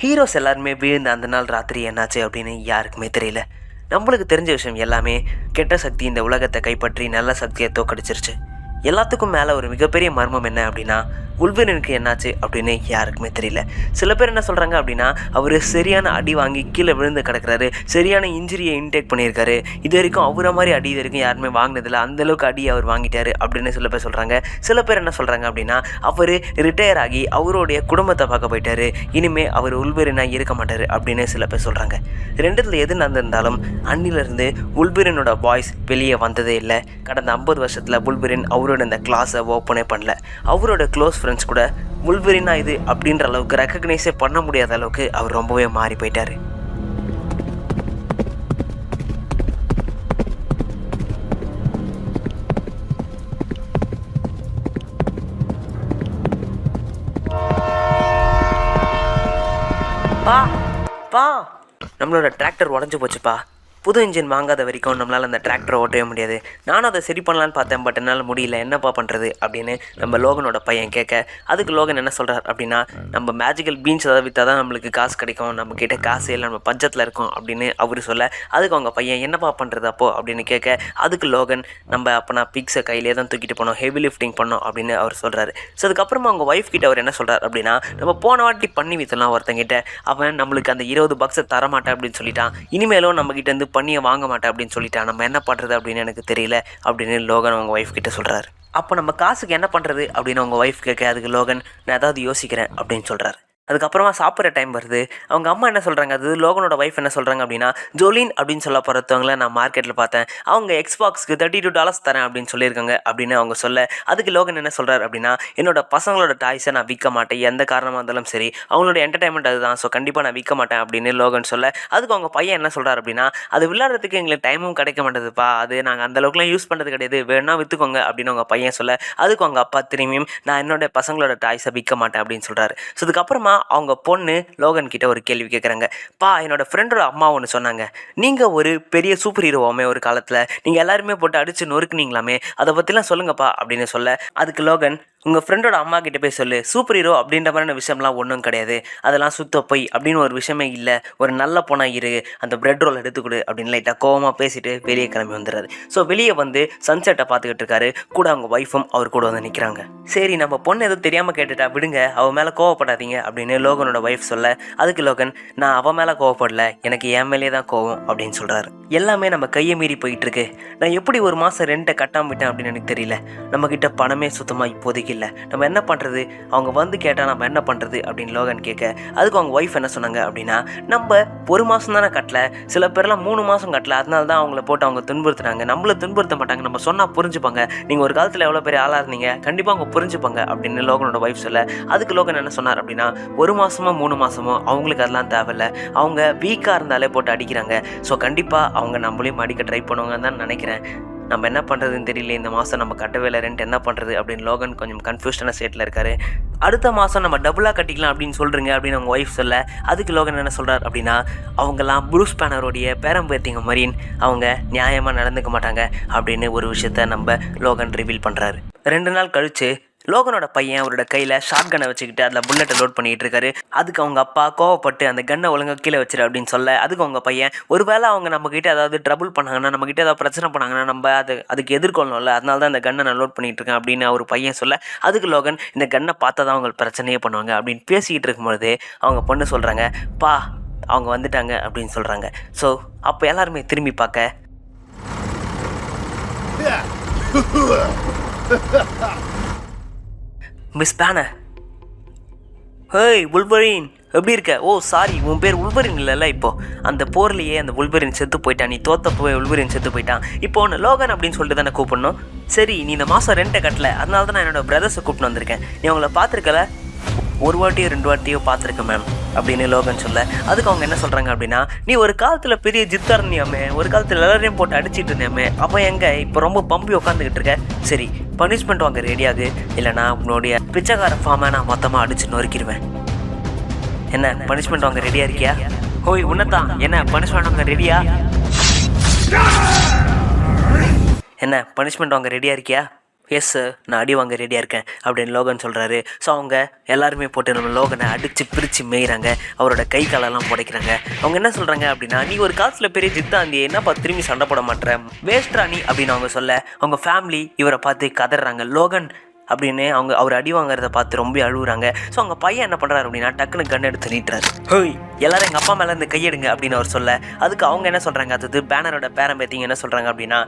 Heroes எல்லாருமே விழுந்த அந்த நாள் ராத்திரி என்னாச்சு அப்படின்னு யாருக்குமே தெரியல. நம்மளுக்கு தெரிஞ்ச விஷயம் எல்லாமே, கெட்ட சக்தி இந்த உலகத்தை கைப்பற்றி நல்ல சக்தியை தோக்கடிச்சிருச்சு. எல்லாத்துக்கும் மேலே ஒரு மிகப்பெரிய மர்மம் என்ன அப்படின்னா, உல்வரினுக்கு என்னாச்சு அப்படின்னு யாருக்குமே தெரியல. சில பேர் என்ன சொல்கிறாங்க அப்படின்னா, அவர் சரியான அடி வாங்கி கீழே விழுந்து கிடக்கிறாரு, சரியான இன்ஜுரியை இன்டேக் பண்ணியிருக்காரு, இது வரைக்கும் அவரை மாதிரி அடி இது வரைக்கும் யாருமே வாங்கினதில்லை, அந்தளவுக்கு அடி அவர் வாங்கிட்டாரு அப்படின்னு சில பேர் சொல்கிறாங்க. சில பேர் என்ன சொல்கிறாங்க அப்படின்னா, அவர் ரிட்டையர் ஆகி அவருடைய குடும்பத்தை பார்க்க போயிட்டாரு, இனிமேல் அவர் உல்வரினாக இருக்க மாட்டார் அப்படின்னு சில பேர் சொல்கிறாங்க. ரெண்டுத்தில் எது நடந்திருந்தாலும் அன்னிலிருந்து உல்வரினோட வாய்ஸ் வெளியே வந்ததே இல்லை. கடந்த 50 வருஷத்தில் உல்வரின் அவரோட இந்த கிளாஸை ஓப்பனே பண்ணல. அவரோட க்ளோஸ் ஃப்ரெண்ட்ஸ் கூட உல்வரினா இது அப்படின்ற அளவுக்கு ரெக்கக்னைஸே பண்ண முடியாத அளவுக்கு அவர் ரொம்பவே மாறி போயிட்டார். பா நம்மளோட டிராக்டர் உடஞ்சி போச்சுப்பா. புது இன்ஜின் வாங்காத வரைக்கும் நம்மளால் அந்த டிராக்டரை ஓட்டவே முடியாது. நானும் அதை சரி பண்ணலான்னு பார்த்தேன், பட் என்னால் முடியல, என்னப்பா பண்ணுறது அப்படின்னு நம்ம லோகனோட பையன் கேட்க, அதுக்கு லோகன் என்ன சொல்கிறார் அப்படின்னா, நம்ம மேஜிக்கல் பீன்ஸ் அதை விற்றா தான் நம்மளுக்கு காசு கிடைக்கும், நம்மக்கிட்ட காசு இல்லை, நம்ம பஞ்சத்தில் இருக்கோம் அப்படின்னு அவர் சொல்ல, அதுக்கு அவங்க பையன் என்னப்பா பண்ணுறது அப்போது அப்படின்னு கேட்க, அதுக்கு லோகன் நம்ம அப்போ நான் பிக்ஸை கையிலே தான் தூக்கிட்டு போனோம், ஹெவி லிஃப்டிங் பண்ணோம் அப்படின்னு அவர் சொல்கிறாரு. ஸோ அதுக்கப்புறமா அவங்க ஒய்ஃப் கிட்ட அவர் என்ன சொல்கிறார் அப்படின்னா, நம்ம போன வாட்டி பண்ணி விற்றலாம் ஒருத்தங்கிட்ட, அவன் நம்மளுக்கு அந்த $20 தரமாட்டேன் அப்படின்னு சொல்லிட்டான், இனிமேலும் நம்மக்கிட்ட இருந்து பண்ணியை வாங்க மாட்டேன் அப்படின்னு சொல்லிட்டான், நம்ம என்ன பண்ணுறது அப்படின்னு எனக்கு தெரியல அப்படின்னு லோகன் அவங்க ஒய்ஃப் கிட்ட சொல்கிறாரு. அப்போ நம்ம காசுக்கு என்ன பண்ணுறது அப்படின்னு அவங்க ஒய்ஃப் கேட்க, அதுக்கு லோகன் நான் ஏதாவது யோசிக்கிறேன் அப்படின்னு சொல்கிறாரு. அதுக்கப்புறமா சாப்பிட்ற டைம் வருது. அவங்க அம்மா என்ன சொல்கிறாங்க, அது லோகனோட ஒய்ஃப் என்ன சொல்கிறாங்க அப்படின்னா, ஜோலின் அப்படின்னு சொல்ல போகிறவங்கள நான் மார்க்கெட்டில் பார்த்தேன், அவங்க எக்ஸ்பாக்ஸ்க்கு $32 தரேன் அப்படின்னு சொல்லியிருக்காங்க அப்படின்னு அவங்க சொல்ல, அதுக்கு லோகன் என்ன சொல்கிறார் அப்படின்னா, என்னோட பசங்களோட டாய்ஸை நான் விற்க மாட்டேன், எந்த காரணமாக இருந்தாலும் சரி, அவங்களோட என்டர்டைன்மெண்ட் அதுதான், ஸோ கண்டிப்பாக நான் விற்க மாட்டேன் அப்படின்னு லோகன் சொல்ல, அதுக்கு அவங்க பையன் என்ன சொல்கிறார் அப்படின்னா, அது விளையாடுறதுக்கு எங்களுக்கு டைமும் கிடைக்க மாட்டேதுப்பா, அது நாங்கள் அந்தளவுக்குலாம் யூஸ் பண்ணுறது கிடையாது, வேணா விற்றுக்கோங்க அப்படின்னு அவங்க பையன் சொல்ல, அதுக்கு அவங்க அப்பா திரும்பியும் நான் என்னோட பசங்களோட டாய்ஸை விற்க மாட்டேன் அப்படின்னு சொல்கிறாரு. ஸோ அதுக்கப்புறமா அவங்க பொண்ணு லோகன் கிட்ட ஒரு கேள்வி கேட்குறாங்க, பா என்னோட ஃப்ரெண்டோட அம்மா ஒன்று சொன்னாங்க, நீங்கள் ஒரு பெரிய சூப்பர் ஹீரோவாமே ஒரு காலத்தில், நீங்கள் எல்லாருமே போட்டு அடித்து நொறுக்குனீங்களாமே, அதை பற்றிலாம் சொல்லுங்கப்பா அப்படின்னு சொல்ல, அதுக்கு லோகன் உங்கள் ஃப்ரெண்டோட அம்மா கிட்ட போய் சொல்லு, சூப்பர் ஹீரோ அப்படின்ற மாதிரியான விஷயம்லாம் ஒன்றும் கிடையாது, அதெல்லாம் சுத்த போய் அப்படின்னு ஒரு விஷயமே இல்லை, ஒரு நல்ல பொண்ணாக இரு, அந்த பிரெட் ரோல் எடுத்துக்கொடு அப்படின்னு லைட்டாக கோவமாக பேசிட்டு வெளியே கிளம்பி வந்துடுறாரு. ஸோ வெளியே வந்து சன்செட்டை பார்த்துக்கிட்டு இருக்காரு, கூட அவங்க ஒய்ஃபும் அவர் கூட வந்து நிற்கிறாங்க. சரி நம்ம பொண்ணு எதுவும் தெரியாமல் கேட்டுட்டா விடுங்க, அவன் மேலே கோவப்படாதீங்க அப்படின்னு லோகனோட ஒய்ஃப் சொல்ல, அதுக்கு லோகன் நான் அவன் மேலே கோவப்படல, எனக்கு என் மேலே தான் கோவம் அப்படின்னு சொல்கிறாரு. எல்லாமே நம்ம கையை மீறி போயிட்டுருக்கு, நான் எப்படி ஒரு மாதம் ரெண்ட்டை கட்டாமல் விட்டேன் அப்படின்னு எனக்கு தெரியல, நம்மக்கிட்ட பணமே சுத்தமாக இப்போதைக்கு இல்லை, நம்ம என்ன பண்ணுறது, அவங்க வந்து கேட்டால் நம்ம என்ன பண்ணுறது அப்படின்னு லோகன் கேட்க, அதுக்கு அவங்க ஒய்ஃப் என்ன சொன்னாங்க அப்படின்னா, நம்ம ஒரு மாதம் தானே கட்டல, சில பேர்லாம் 3 மாதம் கட்டல, அதனால தான் அவங்கள போட்டு அவங்க துன்புறுத்துறாங்க, நம்மளை துன்புறுத்த மாட்டாங்க, நம்ம சொன்னால் புரிஞ்சுப்பாங்க, நீங்கள் ஒரு காலத்தில் எவ்வளோ பெரிய ஆளாக இருந்தீங்க, கண்டிப்பாக அவங்க புரிஞ்சுப்பாங்க அப்படின்னு லோகனோட ஒய்ஃப் சொல்ல, அதுக்கு லோகன் என்ன சொன்னார் அப்படின்னா, 1 மாதமோ 3 மாதமோ அவங்களுக்கு அதெல்லாம் தேவையில்லை, அவங்க வீக்காக இருந்தாலே போட்டு அடிக்கிறாங்க, ஸோ கண்டிப்பாக அவங்க நம்மளையும் அடிக்க ட்ரை பண்ணுவாங்கன்னு தான் நினைக்கிறேன், நம்ம என்ன பண்ணுறதுன்னு தெரியல, இந்த மாதம் நம்ம கட்டவே இல்லை ரெண்ட், என்ன பண்ணுறது அப்படின்னு லோகன் கொஞ்சம் கன்ஃபியூஷனான ஸ்டேட்டில் இருக்காரு. அடுத்த மாதம் நம்ம டபுளாக கட்டிக்கலாம் அப்படின்னு சொல்கிறீங்க அப்படின்னு அவங்க ஒய்ஃப் சொல்ல, அதுக்கு லோகன் என்ன சொல்கிறார் அப்படின்னா, அவங்கெல்லாம் ப்ரூஸ் பேனரோடைய பேரம்பேத்திங்க மரீன், அவங்க நியாயமாக நடந்துக்க மாட்டாங்க அப்படின்னு ஒரு விஷயத்த நம்ம லோகன் ரிவீல் பண்ணுறாரு. 2 நாள் கழித்து லோகனோட பையன் அவரோட கையில் ஷார்ட் கன்னை வச்சுக்கிட்டு அதில் புல்லட்டை லோட் பண்ணிகிட்டு இருக்காரு. அதுக்கு அவங்க அப்பா கோவப்பட்டு அந்த கன்னை ஒழுங்காக கீழே வச்சிரு அப்படின்னு சொல்ல, அதுக்கு அவங்க பையன் ஒருவேளை அவங்க நம்மக்கிட்ட ஏதாவது ட்ரபுள் பண்ணாங்கன்னா, நம்மக்கிட்ட ஏதாவது பிரச்சனை பண்ணாங்கன்னா நம்ம அதுக்கு எதிர்கொள்ளணும்ல, அதனால தான் இந்த கன்னை நான் லோட் பண்ணிகிட்டு இருக்கேன் அப்படின்னு அவர் பையன் சொல்ல, அதுக்கு லோகன் இந்த கன்னை பார்த்தா தான் அவங்க பிரச்சனையே பண்ணுவாங்க அப்படின்னு பேசிக்கிட்டு இருக்கும்பொழுது அவங்க பொண்ணு சொல்கிறாங்க, பா அவங்க வந்துட்டாங்க அப்படின்னு சொல்கிறாங்க. ஸோ அப்போ எல்லாருமே திரும்பி பார்க்க மிஸ் பேனர், ஹேய் உல்வரின் எப்படி இருக்க, ஓ சாரி உன் பேர் உல்வரின் இல்லைல்ல, இப்போது அந்த போர்லேயே அந்த உல்வரின் செத்து போயிட்டான், நீ தோத்தப்போவே உல்வரின் செத்து போயிட்டான், இப்போ ஒன்று லோகன் அப்படின்னு சொல்லிட்டு தானே கூப்பிடணும், சரி நீ இந்த மாதம் ரெண்ட்டை கட்டலை, அதனால தான் நான் என்னோடய பிரதர்ஸை கூப்பிட்டு வந்திருக்கேன், நீ அவங்கள பார்த்துருக்கல, 1 வாட்டியோ 2 வாட்டியோ பார்த்துருக்கேன் மேம் அப்படின்னு லோகன் சொல்ல, அதுக்கு அவங்க என்ன சொல்கிறாங்க அப்படின்னா, நீ ஒரு காலத்தில் பெரிய ஜித்தா இருந்தியாமே, ஒரு காலத்தில் எல்லாரையும் போட்டு அடிச்சிட்டு இருந்தியாமே, அப்போ எங்கே இப்போ ரொம்ப பம்பி உட்காந்துக்கிட்டு இருக்க, சரி பனிஷ்மெண்ட் வாங்க ரெடியாகு, இல்லைனா உன்னுடைய பிச்சைக்கார ஃபார்மை நான் மொத்தமாக அடித்து நொறுக்கிடுவேன், என்ன பனிஷ்மெண்ட் வாங்க ரெடியாக இருக்கியா, ஹோய் உன்னதான் என்ன பனிஷ்மெண்ட் வாங்க ரெடியா, என்ன பனிஷ்மெண்ட் வாங்க ரெடியாக இருக்கியா, எஸ் சார், நான் அடி வாங்க ரெடியாக இருக்கேன் அப்படின்னு லோகன் சொல்கிறாரு. ஸோ அவங்க எல்லாருமே போட்டு நம்ம லோகனை அடித்து பிரித்து மேய்கிறாங்க. அவரோட கை காலெல்லாம் புடைக்கிறாங்க. அவங்க என்ன சொல்கிறாங்க அப்படின்னா, நீ ஒரு காசில் பெரிய ஜித்தாந்தி, என்னப்பா திரும்பி சண்டை போட மாட்டேன், வேஸ்ட்ரா நீ அப்படின்னு அவங்க சொல்ல, அவங்க ஃபேமிலி இவரை பார்த்து கதறாங்க. லோகன் அப்படின்னு அவர் அடி வாங்குறத பார்த்து ரொம்ப அழுகுறாங்க. ஸோ அவங்க பையன் என்ன பண்ணுறாரு அப்படின்னா, டக்குன்னு கன் எடுத்து நீட்டுறாரு. ஹோய், எல்லாரும் எங்கள் அப்பா மேலே இருந்து கையெடுங்க அப்படின்னு அவர் சொல்ல, அதுக்கு அவங்க என்ன சொல்கிறாங்க, அது பேனரோட பேரன் பேத்திங்க என்ன சொல்கிறாங்க அப்படின்னா,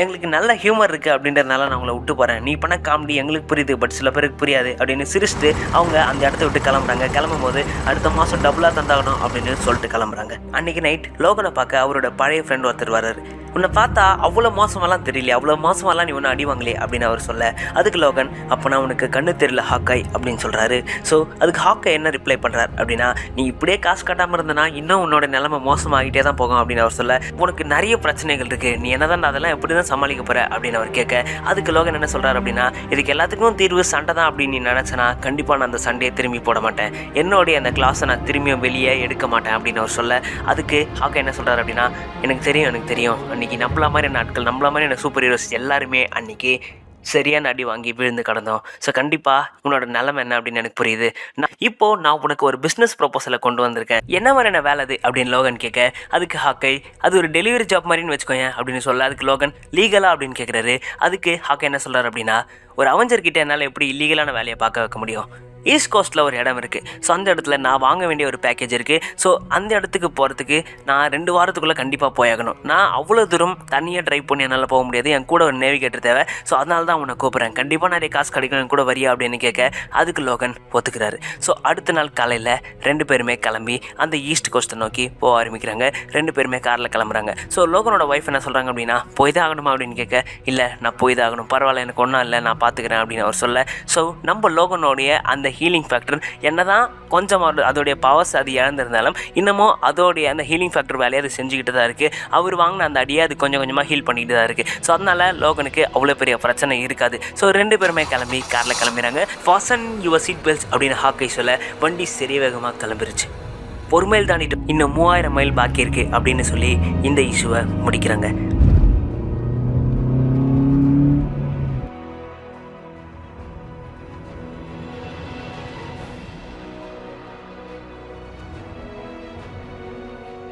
எங்களுக்கு நல்ல ஹியூமர் இருக்குது அப்படின்றதுனால நான் உங்களை விட்டு போகிறேன், நீ பண்ண காமெடி எங்களுக்கு புரியுது, பட் சில பேருக்கு புரியாது அப்படின்னு சிரிச்சுட்டு அவங்க அந்த இடத்த விட்டு கிளம்புறாங்க. கிளம்பும் போது அடுத்த மாதம் டபுளாக தந்தாகணும் அப்படின்னு சொல்லிட்டு கிளம்புறாங்க. அன்றைக்கி நைட் லோகனை பார்க்க அவரோட பழைய ஃப்ரெண்ட் ஒருத்தர் வர்றாரு. உன்னை பார்த்தா அவ்வளோ மோசமெல்லாம் தெரியல, அவ்வளோ மோசமெல்லாம் நீ ஒன்று அடி வாங்கலே அப்படின்னு அவர் சொல்ல, அதுக்கு லோகன், அப்போ நான் உனக்கு கண்ணு தெரியல ஹாக்காய் அப்படின்னு சொல்கிறாரு. ஸோ அதுக்கு ஹாக்காய் என்ன ரிப்ளை பண்ணுறார் அப்படின்னா, நீ இப்படியே காசு காட்டாமல் இருந்தனா இன்னும் உன்னோட நிலைமை மோசமாகிட்டே தான் போகும் அப்படின்னு அவர் சொல்ல, உனக்கு நிறைய பிரச்சனைகள் இருக்குது, நீ என்ன தான் அதெல்லாம் எப்படி தான் சமாளிக்க போகிற அப்படின்னு அவர் கேட்க, அதுக்கு லோகன் என்ன சொல்கிறார் அப்படின்னா, இதுக்கு எல்லாத்துக்கும் தீர்வு சண்டை தான் அப்படின்னு நீ நினச்சனா கண்டிப்பாக நான் அந்த சண்டையை திரும்பி போட மாட்டேன், என்னுடைய அந்த கிளாஸை நான் திரும்பியும் வெளியே எடுக்க மாட்டேன் அப்படின்னு அவர் சொல்ல, அதுக்கு ஹாக்காய் என்ன சொல்கிறார் அப்படின்னா, எனக்கு தெரியும் அன்றைக்கி நம்மள மாதிரி நாட்கள், நம்மள மாதிரி சூப்பர் ஹீரோஸ் எல்லாருமே அன்றைக்கி சரியான அடி வாங்கி விழுந்து கிடந்தோம். ஸோ கண்டிப்பாக உன்னோட நிலைமை என்ன அப்படின்னு எனக்கு புரியுது. நான் உனக்கு ஒரு பிஸ்னஸ் ப்ரொபோசலை கொண்டு வந்திருக்கேன், என்ன மாதிரியான வேலை அது அப்படின்னு லோகன் கேட்க, அதுக்கு ஹாக்கை, அது ஒரு டெலிவரி ஜாப் மாதிரின்னு வச்சுக்கோங்க அப்படின்னு சொல்ல, அதுக்கு லோகன் லீகலா அப்படின்னு கேட்குறாரு. அதுக்கு ஹாக்கை என்ன சொல்கிறார் அப்படின்னா, ஒரு அவெஞ்சர்கிட்ட என்னால் எப்படி இல்லீகலான வேலையை பார்க்க வைக்க முடியும், ஈஸ்ட் கோஸ்ட்டில் ஒரு இடம் இருக்குது, ஸோ அந்த இடத்துல நான் வாங்க வேண்டிய ஒரு பேக்கேஜ் இருக்குது, ஸோ அந்த இடத்துக்கு போகிறதுக்கு நான் 2 வாரத்துக்குள்ளே கண்டிப்பாக போயாகணும், நான் அவ்வளோ தூரம் தனியாக ட்ரைவ் பண்ணி என்னால் போக முடியாது, என் கூட ஒரு நேவிகேட்டர் தேவை, ஸோ அதனால தான் உன்னை கூப்பிட்றேன், கண்டிப்பாக நிறைய காசு கிடைக்கும், என் கூட வரியா அப்படின்னு கேட்க, அதுக்கு லோகன் ஒத்துக்கிறாரு. ஸோ அடுத்த நாள் காலையில் 2 பேருமே கிளம்பி அந்த ஈஸ்ட் கோஸ்ட்டை நோக்கி போக ஆரம்பிக்கிறாங்க. 2 பேருமே காரில் கிளம்புறாங்க. ஸோ லோகனோட ஒய்ஃப் என்ன சொல்கிறாங்க அப்படின்னா, போய் தான் ஆகணுமா அப்படின்னு கேட்க, இல்லை நான் போய் தான் ஆகணும், பரவாயில்ல எனக்கு ஒன்றும் இல்லை நான் பார்த்துக்கிறேன் அப்படின்னு அவர் சொல்ல, ஸோ நம்ம லோகனோடைய அந்த ஹீலிங் ஃபேக்டர் என்னதான் கொஞ்சம் அதோடைய பவர்ஸ் அது இழந்திருந்தாலும் இன்னமும் அதோடைய அந்த ஹீலிங் ஃபேக்டர் வேலையை அது செஞ்சுக்கிட்டு தான் இருக்குது. அவர் வாங்கின அந்த அடியை அது கொஞ்சம் கொஞ்சமாக ஹீல் பண்ணிக்கிட்டு தான் இருக்குது. ஸோ அதனால் லோகனுக்கு அவ்வளோ பெரிய பிரச்சனை இருக்காது. ஸோ 2 பேருமே கிளம்பி காரில் கிளம்பிடுறாங்க. ஃபாசன் யுவர் சீட் பெல்ட்ஸ் அப்படின்னு ஹாக்கை சொல்ல, வண்டி சரி வேகமாக கிளம்பிருச்சு. ஒரு மைல் தாண்டிட்டு இன்னும் 3000 மைல் பாக்கி இருக்குது அப்படின்னு சொல்லி இந்த இஷ்யூவை முடிக்கிறாங்க.